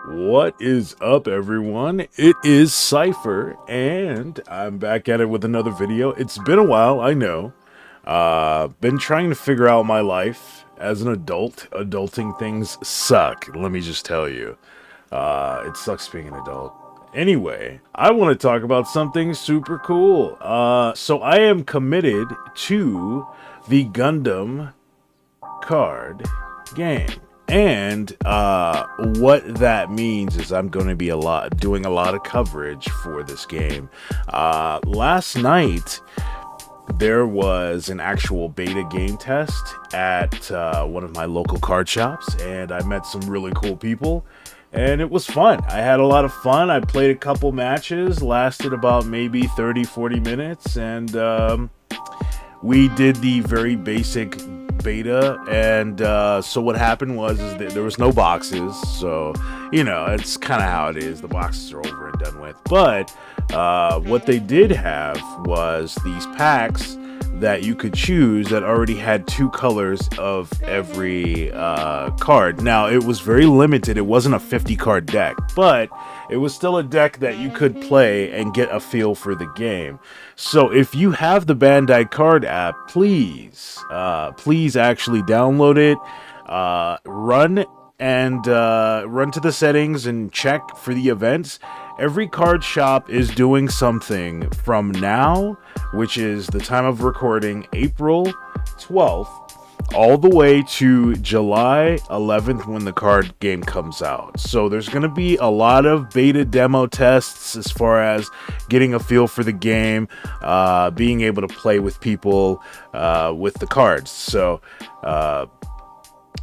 What is up, everyone? It is Cypher, and I'm back at it with another video. It's been a while, I know. Been trying to figure out my life as an adult. Adulting things suck, let me just tell you. It sucks being an adult. Anyway, I want to talk about something super cool. So I am committed to the Gundam card game. And what that means is I'm going to be doing a lot of coverage for this game. Last night there was an actual beta game test at one of my local card shops, and I met some really cool people, and it was fun. I had a lot of fun. I played a couple matches, lasted about maybe 30-40 minutes, and we did the very basic beta. And so what happened was that there was no boxes, so you know, it's kind of how it is. The boxes are over and done with. But what they did have was these packs that you could choose that already had two colors of every card. Now, it was very limited. It wasn't a 50 card deck, but it was still a deck that you could play and get a feel for the game. So if you have the Bandai card app, please actually download it, run to the settings and check for the events. Every card shop is doing something from now, which is the time of recording, April 12th, all the way to July 11th when the card game comes out. So there's going to be a lot of beta demo tests as far as getting a feel for the game, being able to play with people with the cards. So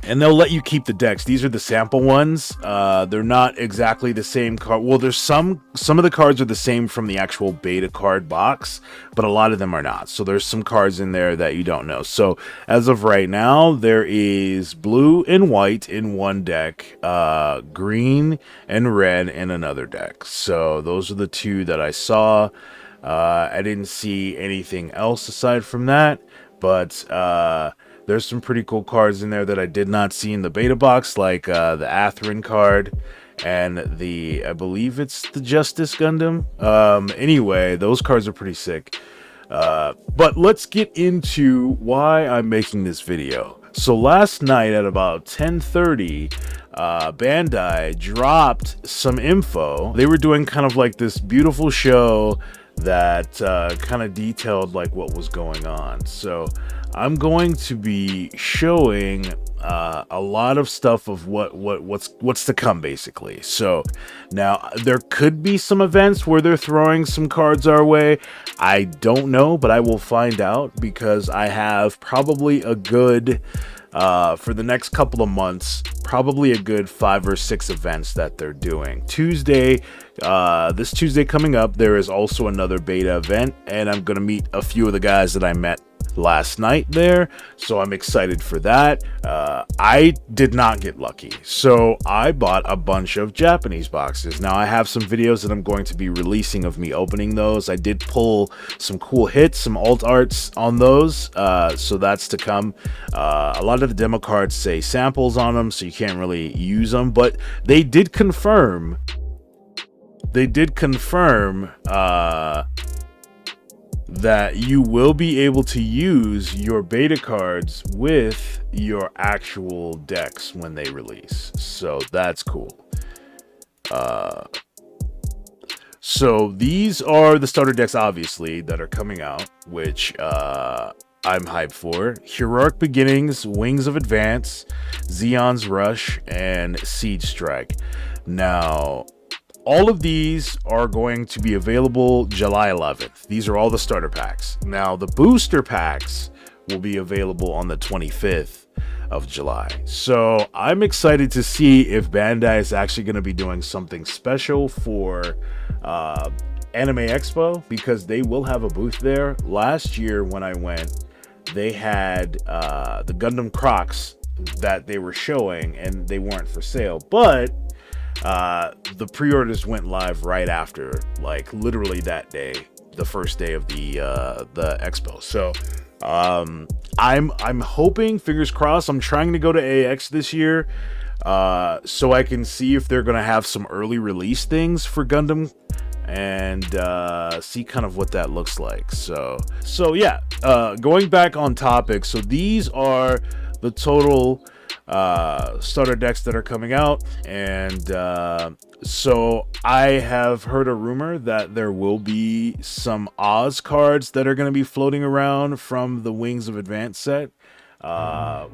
and they'll let you keep the decks. These are the sample ones. They're not exactly the same card. Well, there's some of the cards are the same from the actual beta card box, but a lot of them are not. So there's some cards in there that you don't know. So as of right now, there is blue and white in one deck, green and red in another deck. So those are the two that I saw. I didn't see anything else aside from that, but there's some pretty cool cards in there that I did not see in the beta box, like the Atherin card and I believe it's the Justice Gundam. Anyway, those cards are pretty sick. But let's get into why I'm making this video. So last night at about 10:30, Bandai dropped some info. They were doing kind of like this beautiful show that kind of detailed like what was going on. So I'm going to be showing a lot of stuff of what's to come, basically. So now there could be some events where they're throwing some cards our way. I don't know, but I will find out, because I have probably a good for the next couple of months, probably a good 5 or 6 events that they're doing. This Tuesday coming up, there is also another beta event, and I'm gonna meet a few of the guys that I met last night there, so I'm excited for that. I did not get lucky, so I bought a bunch of Japanese boxes. Now I have some videos that I'm going to be releasing of me opening those. I did pull some cool hits, some alt arts on those, so that's to come. A lot of the demo cards say samples on them, so you can't really use them, but they did confirm that you will be able to use your beta cards with your actual decks when they release. So that's cool. So these are the starter decks, obviously, that are coming out, which I'm hyped for. Heroric Beginnings, Wings of Advance, Zeon's Rush, and Siege Strike. Now, all of these are going to be available July 11th. These are all the starter packs. Now, the booster packs will be available on the 25th of July. So I'm excited to see if Bandai is actually going to be doing something special for Anime Expo, because they will have a booth there. Last year when I went, they had the Gundam Crocs that they were showing, and they weren't for sale, but the pre-orders went live right after, like literally that day, the first day of the expo. So I'm hoping, fingers crossed, I'm trying to go to AX this year. so I can see if they're gonna have some early release things for Gundam, and see kind of what that looks like. So yeah, going back on topic, so these are the total starter decks that are coming out, and so I have heard a rumor that there will be some Oz cards that are going to be floating around from the Wings of Advance set,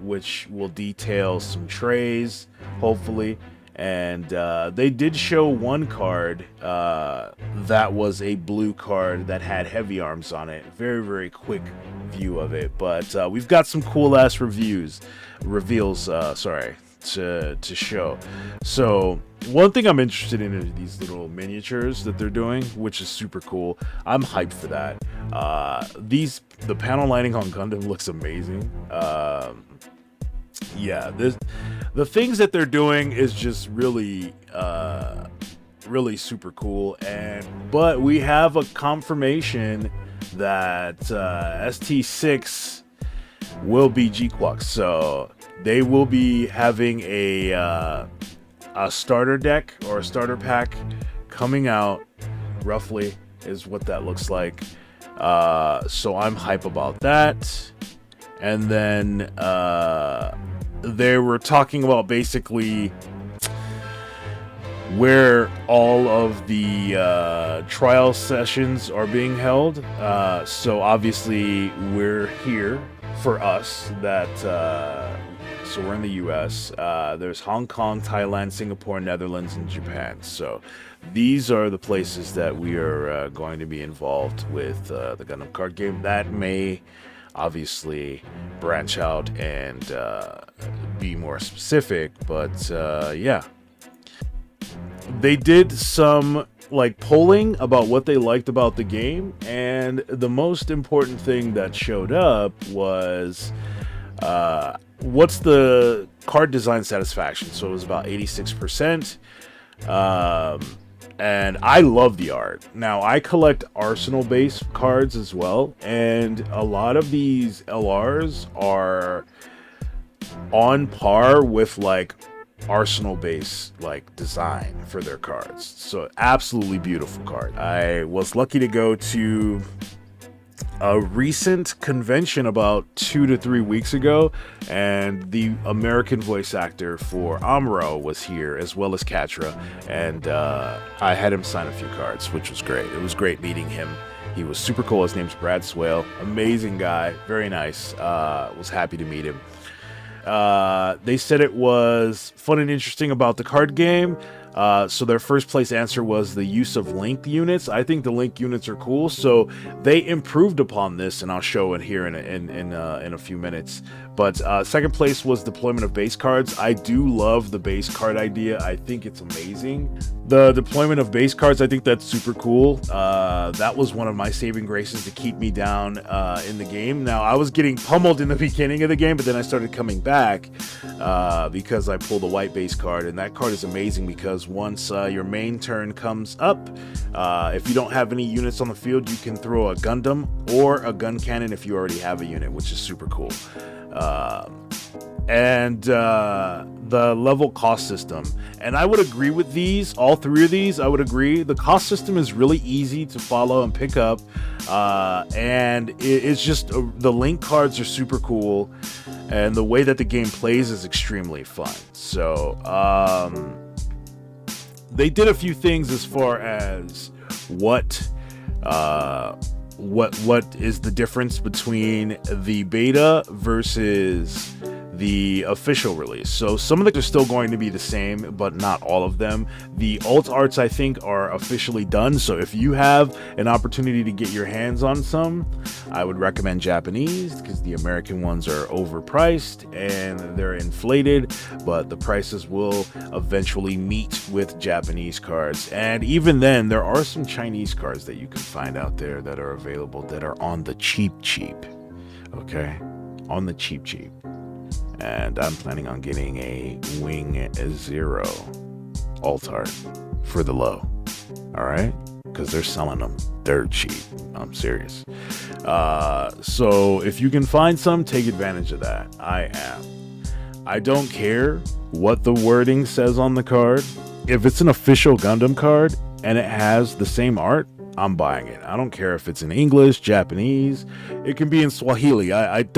which will detail some trays, hopefully. And they did show one card that was a blue card that had heavy arms on it. Very, very quick view of it. But we've got some cool ass reveals, to show. So one thing I'm interested in are these little miniatures that they're doing, which is super cool. I'm hyped for that. The panel lighting on Gundam looks amazing. Yeah, the things that they're doing is just really really super cool. But we have a confirmation that ST6 will be GQuuuuuuuX, so they will be having a starter deck or a starter pack coming out, roughly is what that looks like. So I'm hype about that. And then they were talking about basically where all of the trial sessions are being held. So obviously we're here for us that so we're in the US. There's Hong Kong, Thailand, Singapore, Netherlands, and Japan. So these are the places that we are going to be involved with the Gundam card game. That may obviously branch out and be more specific, but yeah, they did some like polling about what they liked about the game, and the most important thing that showed up was what's the card design satisfaction. So it was about 86%. And I love the art. Now, I collect Arsenal-based cards as well, and a lot of these LRs are on par with like Arsenal-based like design for their cards. So absolutely beautiful card. I was lucky to go to a recent convention about 2 to 3 weeks ago, and the American voice actor for Amuro was here, as well as Katra, and I had him sign a few cards, which was great. It was great meeting him. He was super cool. His name's Brad Swale. Amazing guy. Very nice. Was happy to meet him. They said it was fun and interesting about the card game. So their first place answer was the use of link units. I think the link units are cool, so they improved upon this, and I'll show it here in a few minutes. But second place was deployment of base cards. I do love the base card idea. I think it's amazing. The deployment of base cards, I think that's super cool. That was one of my saving graces to keep me down in the game. Now, I was getting pummeled in the beginning of the game, but then I started coming back because I pulled a white base card, and that card is amazing because once your main turn comes up, if you don't have any units on the field, you can throw a Gundam or a gun cannon if you already have a unit, which is super cool. And the level cost system, and I would agree with these, all three of these. I would agree the cost system is really easy to follow and pick up, and it's just the link cards are super cool, and the way that the game plays is extremely fun. So they did a few things as far as what is the difference between the beta versus the official release. So some of them are still going to be the same, but not all of them. The alt arts, I think, are officially done. So if you have an opportunity to get your hands on some, I would recommend Japanese, because the American ones are overpriced and they're inflated, but the prices will eventually meet with Japanese cards. And even then, there are some Chinese cards that you can find out there that are available that are on the cheap. Okay? On the cheap. And I'm planning on getting a Wing Zero alt art for the low. Alright? Because they're selling them dirt cheap. I'm serious. So if you can find some, take advantage of that. I am. I don't care what the wording says on the card. If it's an official Gundam card and it has the same art, I'm buying it. I don't care if it's in English, Japanese, it can be in Swahili. It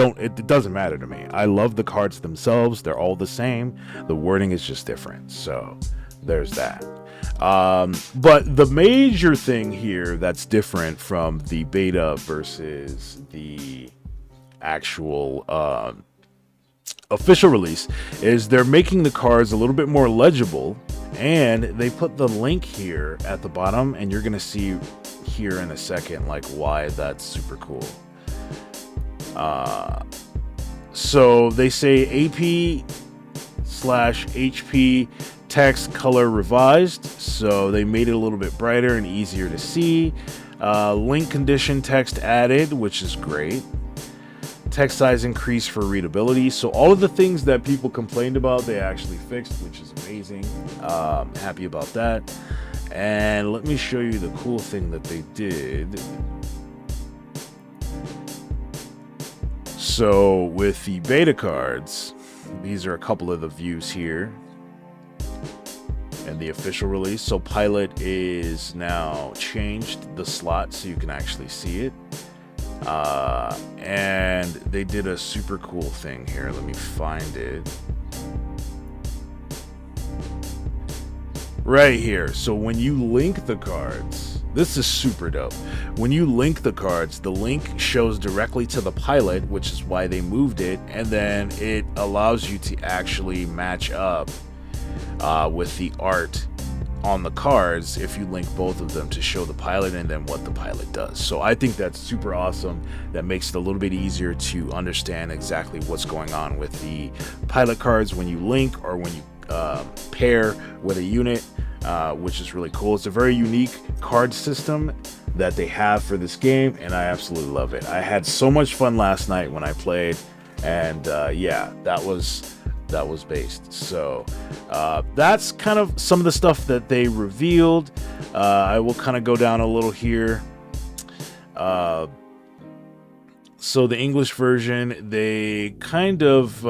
doesn't matter to me. I love the cards themselves. They're all the same. The wording is just different. So there's that. But the major thing here that's different from the beta versus the actual official release is they're making the cards a little bit more legible, and they put the link here at the bottom, and you're gonna see here in a second like why that's super cool. So they say AP/HP text color revised, so they made it a little bit brighter and easier to see. Link condition text added, which is great. Text size increase for readability. So all of the things that people complained about, they actually fixed, which is amazing. Happy about that. And let me show you the cool thing that they did. So with the beta cards, these are a couple of the views here and the official release. So Pilot is now changed the slot so you can actually see it. And they did a super cool thing here. Let me find it. Right here. So when you link the cards, this is super dope. When you link the cards, the link shows directly to the Pilot, which is why they moved it, and then it allows you to actually match up with the art on the cards if you link both of them to show the Pilot and then what the Pilot does. So I think that's super awesome. That makes it a little bit easier to understand exactly what's going on with the Pilot cards when you link or when you pair with a unit, which is really cool. It's a very unique card system that they have for this game, and I absolutely love it. I had so much fun last night when I played, and yeah, that was based. So that's kind of some of the stuff that they revealed. I will kind of go down a little here. So the English version, they kind of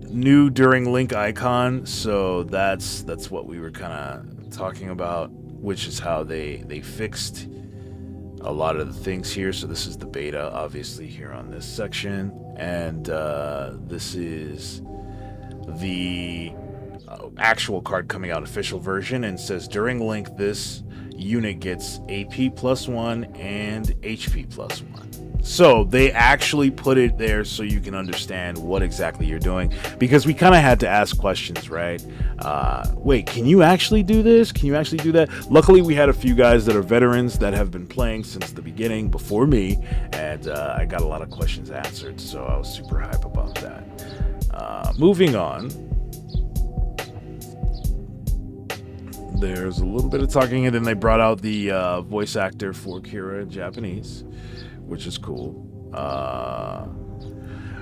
new during link icon, so that's what we were kind of talking about, which is how they fixed a lot of the things here. So this is the beta, obviously, here on this section, and this is the actual card coming out, official version, and says during link this unit gets AP +1 and HP +1. So they actually put it there so you can understand what exactly you're doing, because we kind of had to ask questions, right? Wait, can you actually do this? Can you actually do that? Luckily, we had a few guys that are veterans that have been playing since the beginning before me, and I got a lot of questions answered, so I was super hype about that. Moving on. There's a little bit of talking, and then they brought out the voice actor for Kira in Japanese, which is cool.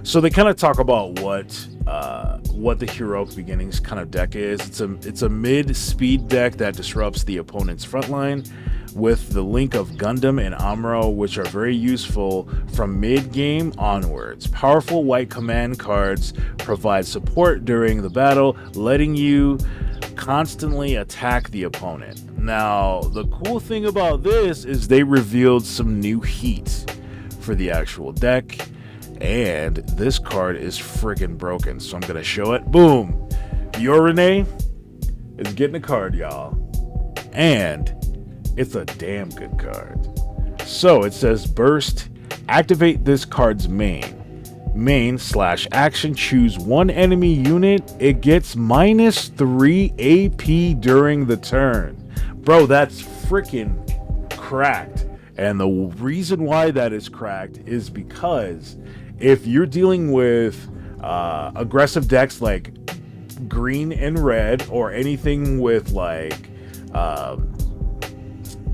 So they kind of talk about what the Heroic Beginnings kind of deck is. It's a mid-speed deck that disrupts the opponent's front line with the link of Gundam and Amuro, which are very useful from mid-game onwards. Powerful white command cards provide support during the battle, letting you constantly attack the opponent. Now, the cool thing about this is they revealed some new heat for the actual deck, and this card is freaking broken, so I'm gonna show it. Boom! Yorine is getting a card, y'all, and it's a damn good card. So it says burst, activate this card's main/action, choose one enemy unit, it gets -3 AP during the turn. Bro, that's freaking cracked. And the reason why that is cracked is because if you're dealing with aggressive decks like green and red, or anything with like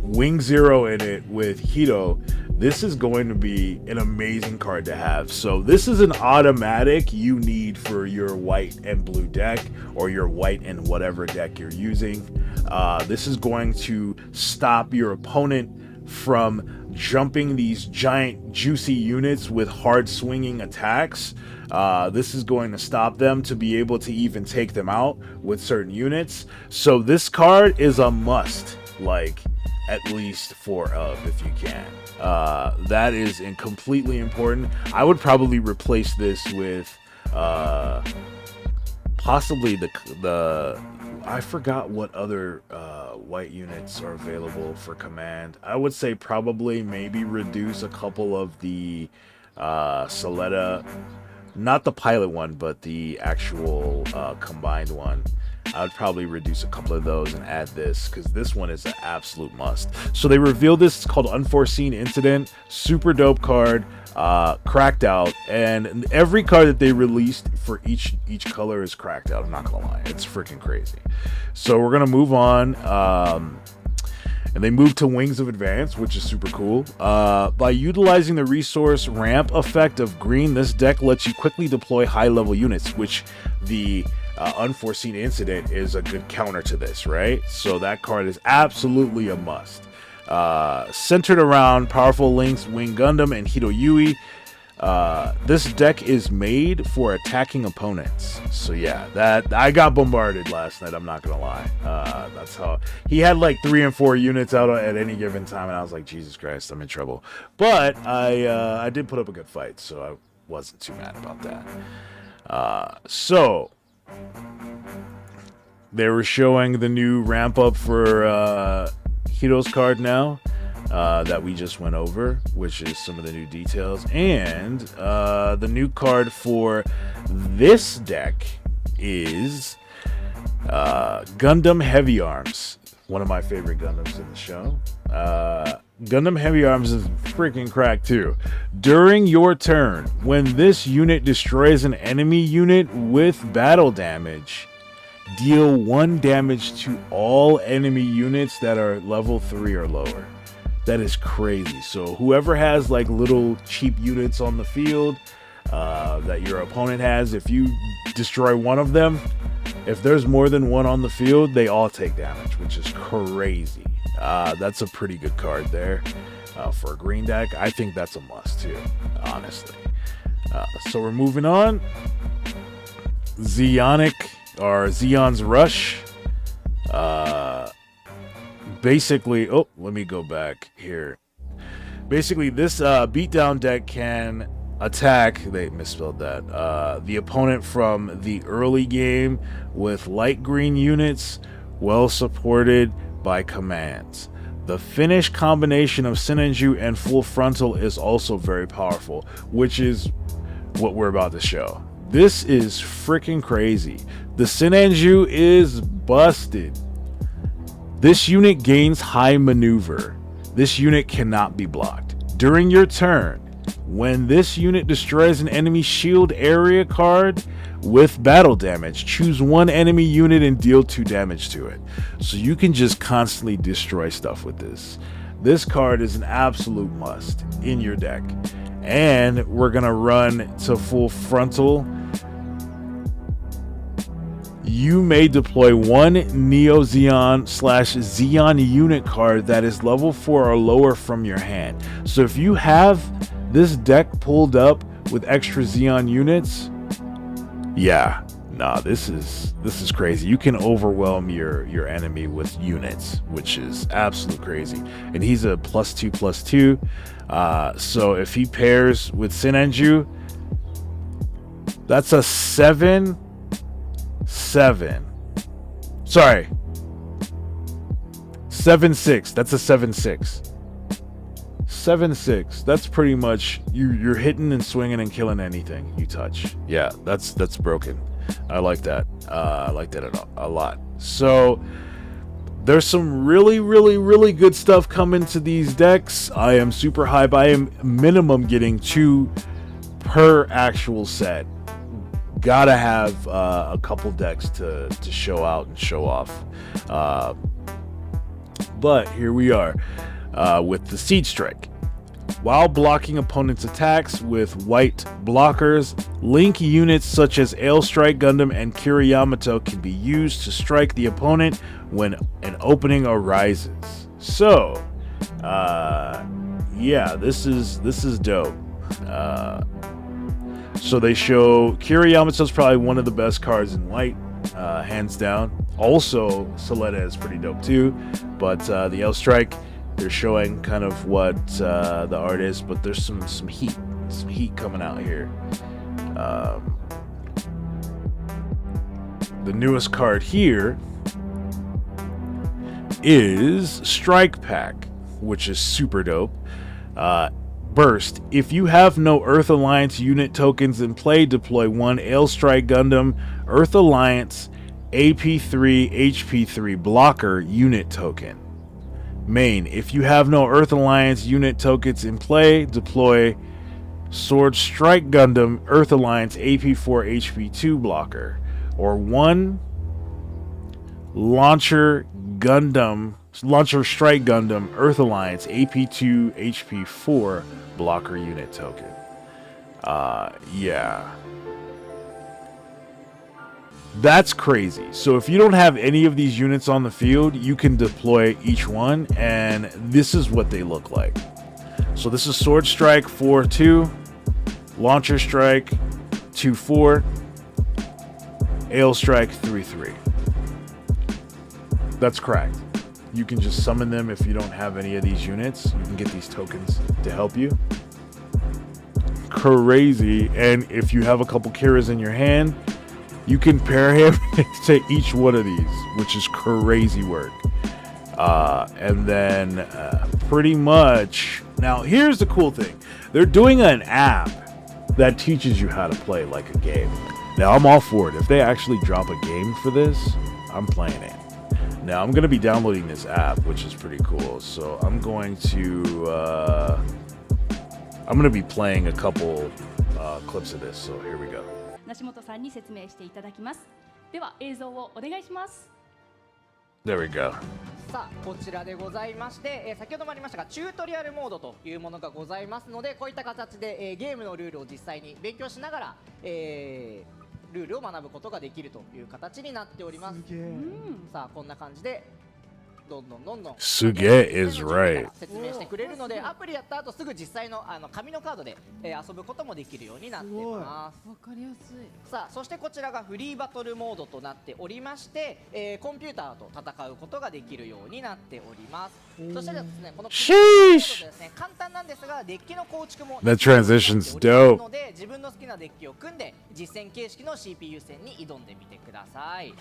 Wing Zero in it with Hito, this is going to be an amazing card to have. So this is an automatic you need for your white and blue deck, or your white and whatever deck you're using. This is going to stop your opponent from jumping these giant juicy units with hard swinging attacks. This is going to stop them to be able to even take them out with certain units. So this card is a must, like at least 4 of if you can. That is completely important. I would probably replace this with possibly the I forgot what other white units are available for command. I would say probably maybe reduce a couple of the Soletta, not the pilot one, but the actual combined one. I would probably reduce a couple of those and add this, because this one is an absolute must. So they revealed this. It's called Unforeseen Incident. Super dope card. Cracked out, and every card that they released for each color is cracked out. I'm not gonna lie, it's freaking crazy. So we're gonna move on, and they moved to Wings of Advance, which is super cool. By utilizing the resource ramp effect of green, this deck lets you quickly deploy high-level units, which the Unforeseen Incident is a good counter to this, right? So that card is absolutely a must. Centered around powerful links Wing Gundam and Hito-Yui. This deck is made for attacking opponents. So yeah, that I got bombarded last night, I'm not gonna lie. That's how he had like 3 and 4 units out at any given time, and I was like, Jesus Christ, I'm in trouble. But I did put up a good fight, so I wasn't too mad about that. So they were showing the new ramp up for Hito's card now, that we just went over, which is some of the new details, and the new card for this deck is Gundam Heavy Arms, one of my favorite Gundams in the show. Gundam Heavy Arms is freaking cracked too. During your turn, when this unit destroys an enemy unit with battle damage, deal 1 damage to all enemy units that are level 3 or lower. That is crazy. So whoever has like little cheap units on the field that your opponent has, if you destroy one of them, if there's more than 1 on the field, they all take damage, which is crazy. That's a pretty good card there for a green deck. I think that's a must too, honestly. So we're moving on. Zeon's Rush. Basically, oh, let me go back here. Basically, this beatdown deck can attack, they misspelled that, the opponent from the early game with light green units, well supported by commands. The finish combination of Sinanju and Full Frontal is also very powerful, which is what we're about to show. This is freaking crazy. The Sinanju is busted. This unit gains high maneuver. This unit cannot be blocked. During your turn, when this unit destroys an enemy shield area card with battle damage, choose 1 enemy unit and deal 2 damage to it. So you can just constantly destroy stuff with this. This card is an absolute must in your deck. And we're gonna run to Full Frontal. You may deploy 1 Neo Zeon / Zeon unit card that is level 4 or lower from your hand. So if you have this deck pulled up with extra Zeon units, yeah, nah, this is crazy. You can overwhelm your enemy with units, which is absolute crazy. And he's a +2/+2. So if he pairs with Sinanju, that's a 7/7. Sorry, 7/6. That's a 7/6. 7/6. That's pretty much you're hitting and swinging and killing anything you touch. Yeah, that's broken. I like that. I like that a lot. So there's some really good stuff coming to these decks. I am super hype. I am minimum getting 2 per actual set. Gotta have a couple decks to show out and show off. But here we are with the Siege Strike. While blocking opponents' attacks with white blockers, link units such as Ailstrike Gundam and Kiriyamato can be used to strike the opponent when an opening arises. So, Yeah, this is dope. So they show Kira Yamato's probably one of the best cards in Light, hands down. Also, Soletta is pretty dope too. But the L Strike, they're showing kind of what the art is, but there's some heat coming out here. The newest card here is Strike Pack, which is super dope. Burst. If you have no Earth Alliance unit tokens in play, deploy one Ale Strike Gundam Earth Alliance AP3 HP3 blocker unit token. Main. If you have no Earth Alliance unit tokens in play, deploy Sword Strike Gundam Earth Alliance AP4 HP2 blocker, or one Launcher Strike Gundam Earth Alliance AP2 HP4 blocker unit token. Yeah. That's crazy. So if you don't have any of these units on the field, you can deploy each one, and this is what they look like. So this is Sword Strike 4-2, Launcher Strike 2-4, Ale Strike 3-3. That's cracked. You can just summon them if you don't have any of these units. You can get these tokens to help you. Crazy. And if you have a couple Kiras in your hand, you can pair him to each one of these, which is crazy work. And then pretty much... Now, here's the cool thing. They're doing an app that teaches you how to play like a game. Now, I'm all for it. If they actually drop a game for this, I'm playing it. Now, I'm going to be downloading this app, which is pretty cool. So I'm going to be playing a couple clips of this. So here we go. 梨本さんに説明していただきます。では映像をお願いします。 There we go. さあこちらでございまして、先ほどもありましたがチュートリアルモードというものがございますので、こういった形で、ゲームのルールを実際に勉強しながら、ルールを学ぶことができるという形になっております。さあこんな感じでどんどんSuge is right. 説明してくれるので、アプリやった後すぐ実際の紙のカードで、遊ぶこともできるようになっています。わかりやすい。さあそしてこちらがフリーバトルモードとなっておりまして、コンピューターと戦うことができるようになっております。そしてですね、このフリーバトルモードですね、簡単なんですがデッキの構築も That transition's dope. ので、自分の好きなデッキを組んで実戦形式の CPU 戦に挑んでみてください。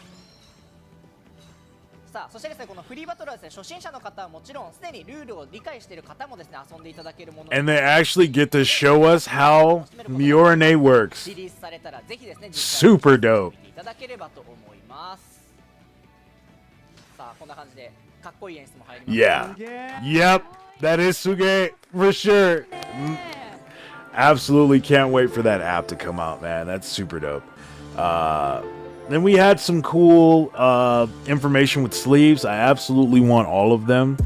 さあそしてですね、このフリーバトルはですね、初心者の方はもちろんすでにルールを理解している方もですね、遊んでいただけるもの。 And they actually get to show us how Miorine works. リリースされたらぜひですね、 Super dope. 見ていただければと思います。さあこんな感じでかっこいい演出も入ります。 Yeah. Yep. That is Suge for sure. Absolutely can't wait for that app to come out, man. That's super dope. Then we had some cool information with sleeves. I absolutely want all of them.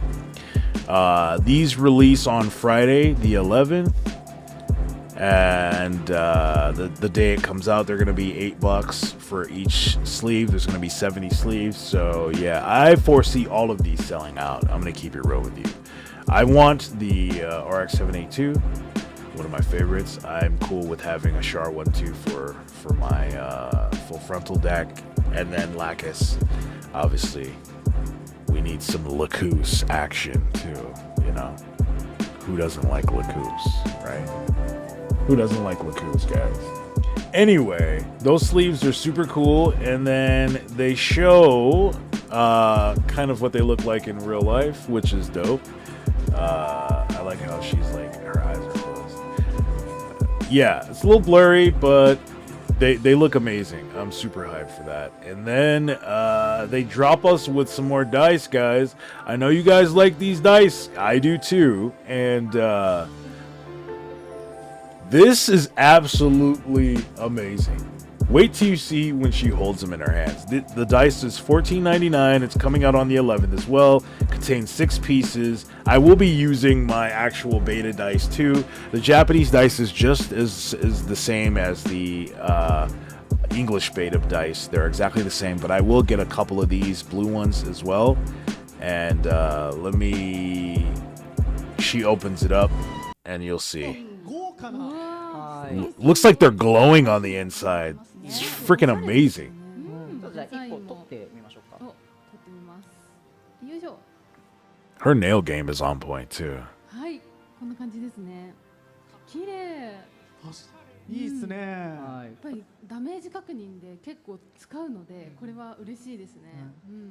These release on Friday, the 11th. And the day it comes out, they're going to be $8 for each sleeve. There's going to be 70 sleeves. So, yeah, I foresee all of these selling out. I'm going to keep it real with you. I want the RX-782. One of my favorites. I'm cool with having a Char 1-2 for my full frontal deck, and then Lacus. Obviously, we need some Lacus action too. You know, who doesn't like Lacus, right? Who doesn't like Lacus, guys? Anyway, those sleeves are super cool, and then they show kind of what they look like in real life, which is dope. I like how she's like her eyes are. Yeah, it's a little blurry, but they look amazing. I'm super hyped for that. And then they drop us with some more dice, guys. I know you guys like these dice. I do too. And this is absolutely amazing. Wait till you see when she holds them in her hands. The dice is $14.99. It's coming out on the 11th as well. Contains 6 pieces. I will be using my actual beta dice too. The Japanese dice is just as the same as the English beta dice. They're exactly the same, but I will get a couple of these blue ones as well. And let me she opens it up, and you'll see. 豪華な。はい Looks like they're glowing on the inside. It's freaking amazing. ちょっとじゃあ1個取ってみましょうか。お、撮ってみます。よいしょ。 Her nail game is on point too. はい、こんな感じですね。綺麗。いいっすね。はいやっぱりダメージ確認で結構使うので、これは嬉しいですね。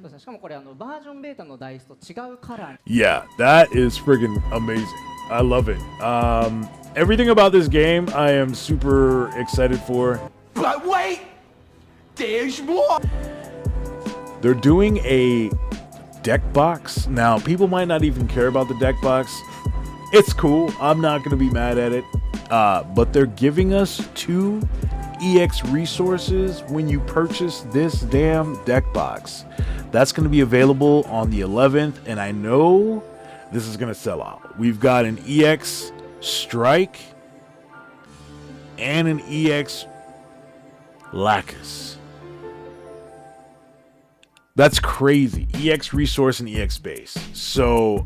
そうですねしかもこれバージョンベータのダイスと違うカラー Yeah, that is friggin' amazing. I love it. Everything about this game I am super excited for. But wait! There's more! They're doing a deck box. Now, people might not even care about the deck box. It's cool. I'm not going to be mad at it. But they're giving us 2 EX resources when you purchase this damn deck box. That's going to be available on the 11th, and I know this is going to sell out. We've got an EX Strike and an EX Lacus. That's crazy. EX resource and EX base. So,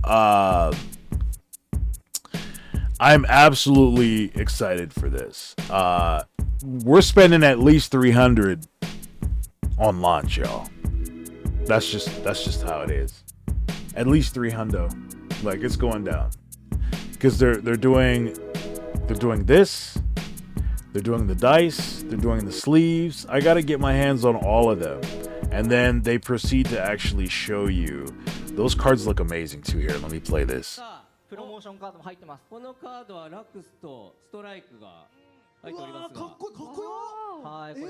I'm absolutely excited for this. We're spending at least 300 on launch, y'all. That's just how it is. At least 300. Like, it's going down. Because they're doing this. They're doing the dice. They're doing the sleeves. I gotta get my hands on all of them. And then they proceed to actually show you. Those cards look amazing too here. Let me play this. プロモーションカードも入ってますこのカードはラクスとストライクが入っておりますがかっこいいかっこよ。はいこれ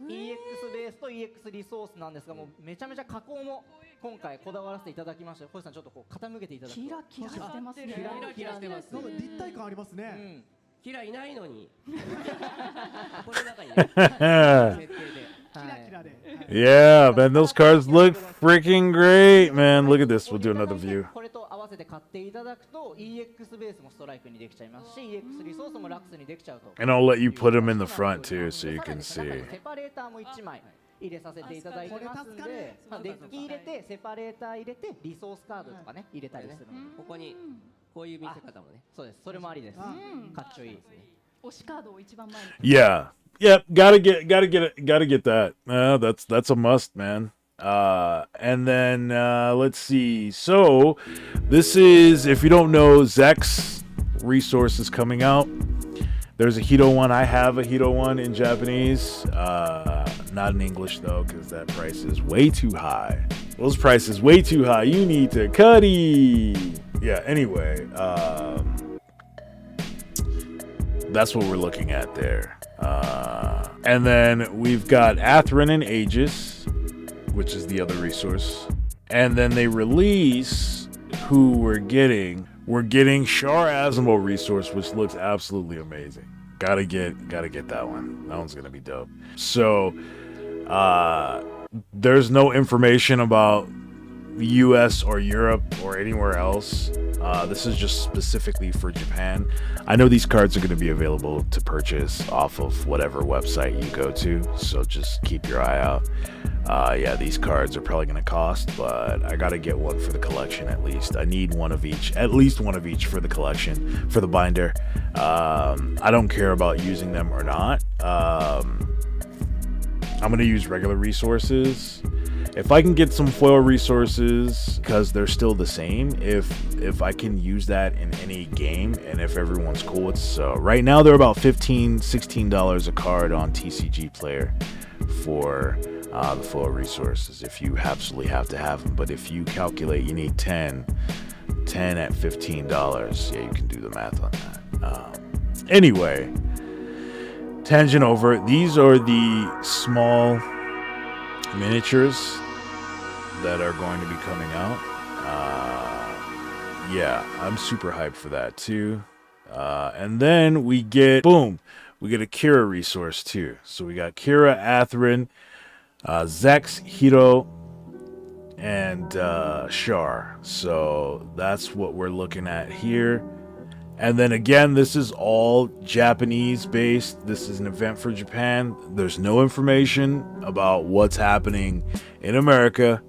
EX ベースと EX リソースなんですがもうめちゃめちゃ加工も今回こだわらせていただきました星さんちょっとこう傾けていただくとキラキラしてますね。キラキラしてますなんか立体感ありますね。うんキラいないのにこの中にね設定でキラキラで。 Yeah, man, those cards look freaking great, man. Look at this. We'll do another view. これと合わせて買っていただくと EX ベースもストライクにできちゃいますし EX リソースもラックスにできちゃうと And I'll let you put them in the front too so you can さらに see. 中にセパレーターも1枚入れさせていただいてますんこれ助かるで、まあ、デッキ入れてセパレーター入れてリソースカードとかね入れたりするのでここにこういう見せ方もねそうですそれもありですんかっちょいいですね推しカードを一番前に。 Yeah. Yep, gotta get that. That's a must, man. And then let's see. So this is, if you don't know, Zex resource is coming out. There's a Hito one. I have a Hito one in Japanese. Not in English though, because that price is way too high. Those prices way too high. You need to cut it. Yeah. Anyway, that's what we're looking at there. And then we've got Atherin and Aegis, which is the other resource. And then they release who we're getting. We're getting Char Asimov resource, which looks absolutely amazing. Gotta get that one. That one's gonna be dope. So there's no information about the US or Europe or anywhere else. This is just specifically for Japan. I know these cards are going to be available to purchase off of whatever website you go to, so just keep your eye out. Yeah, these cards are probably going to cost, but I got to get one for the collection at least. I need one of each, at least one of each for the collection, for the binder. I don't care about using them or not. I'm going to use regular resources. If I can get some foil resources, because they're still the same, if I can use that in any game, and if everyone's cool with so right now they're about $15-16 a card on TCG Player for the foil resources if you absolutely have to have them. But if you calculate you need 10 at $15, yeah, you can do the math on that. Anyway, tangent over. These are the small miniatures that are going to be coming out. Yeah, I'm super hyped for that too. And then we get, boom, we get a Kira resource too. So we got Kira, Atherin, Zex, Hito, and Char. So that's what we're looking at here. And then again, this is all Japanese based. This is an event for Japan. There's no information about what's happening in America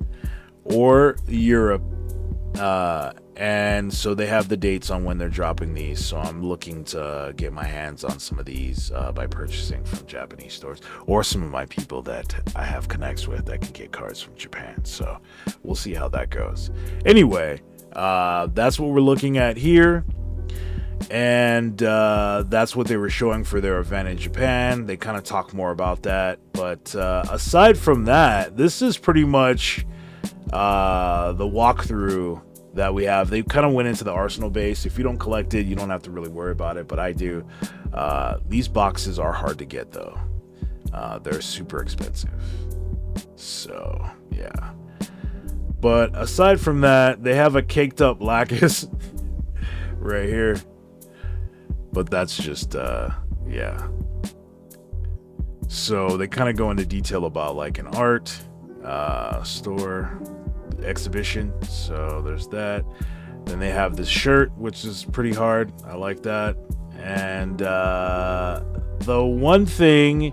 or Europe And so they have the dates on when they're dropping these. So I'm looking to get my hands on some of these by purchasing from Japanese stores or some of my people that I have connects with that can get cards from Japan. So we'll see how that goes. Anyway, that's what we're looking at here. And that's what they were showing for their event in Japan. They kind of talk more about that. But aside from that, this is pretty much the walkthrough that we have. They kind of went into the Arsenal base. If you don't collect it, you don't have to really worry about it, but I do. These boxes are hard to get, though. They're super expensive. So, yeah. But aside from that, they have a caked up Lacus right here. But that's just, yeah. So they kind of go into detail about like an art store exhibition. So there's that. Then they have this shirt, which is pretty hard. I like that. And the one thing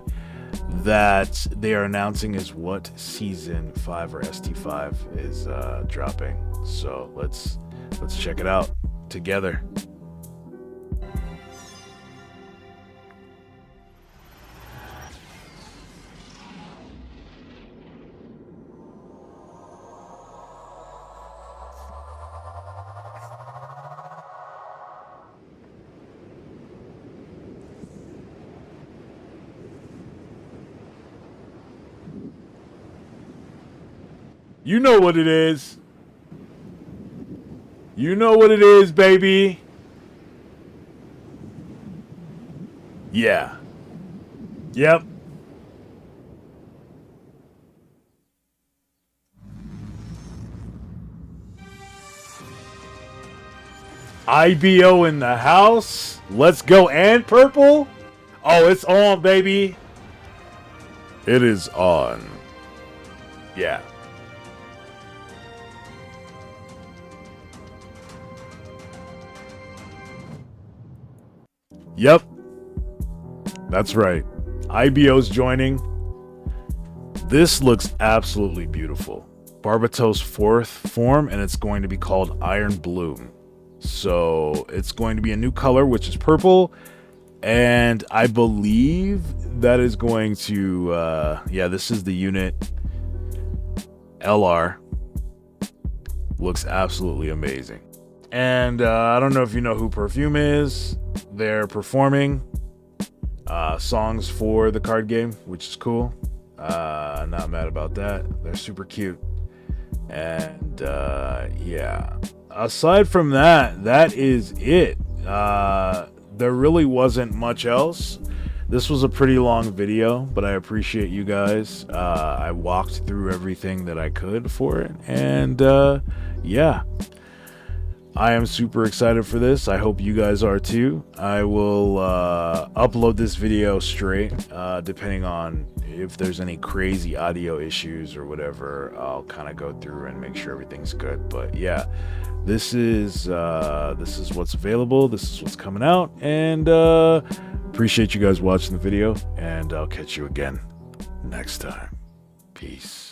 that they are announcing is what season 5 or ST5 is dropping. So let's check it out together. You know what it is. You know what it is, baby. Yeah. Yep. IBO in the house. Let's go. And purple. Oh, it's on, baby. It is on. Yeah. Yep. That's right. IBO's joining. This looks absolutely beautiful. Barbatos 4th form, and it's going to be called Iron Bloom. So it's going to be a new color, which is purple. And I believe that is going to, yeah, this is the unit LR. Looks absolutely amazing. And I don't know if you know who Perfume is. They're performing songs for the card game, which is cool. Not mad about that. They're super cute. And yeah, aside from that, that is it. There really wasn't much else. This was a pretty long video, but I appreciate you guys. I walked through everything that I could for it. And yeah. I am super excited for this. I hope you guys are too. I will upload this video straight, depending on if there's any crazy audio issues or whatever. I'll kind of go through and make sure everything's good. But yeah, this is what's available. This is what's coming out, and appreciate you guys watching the video. And I'll catch you again next time. Peace.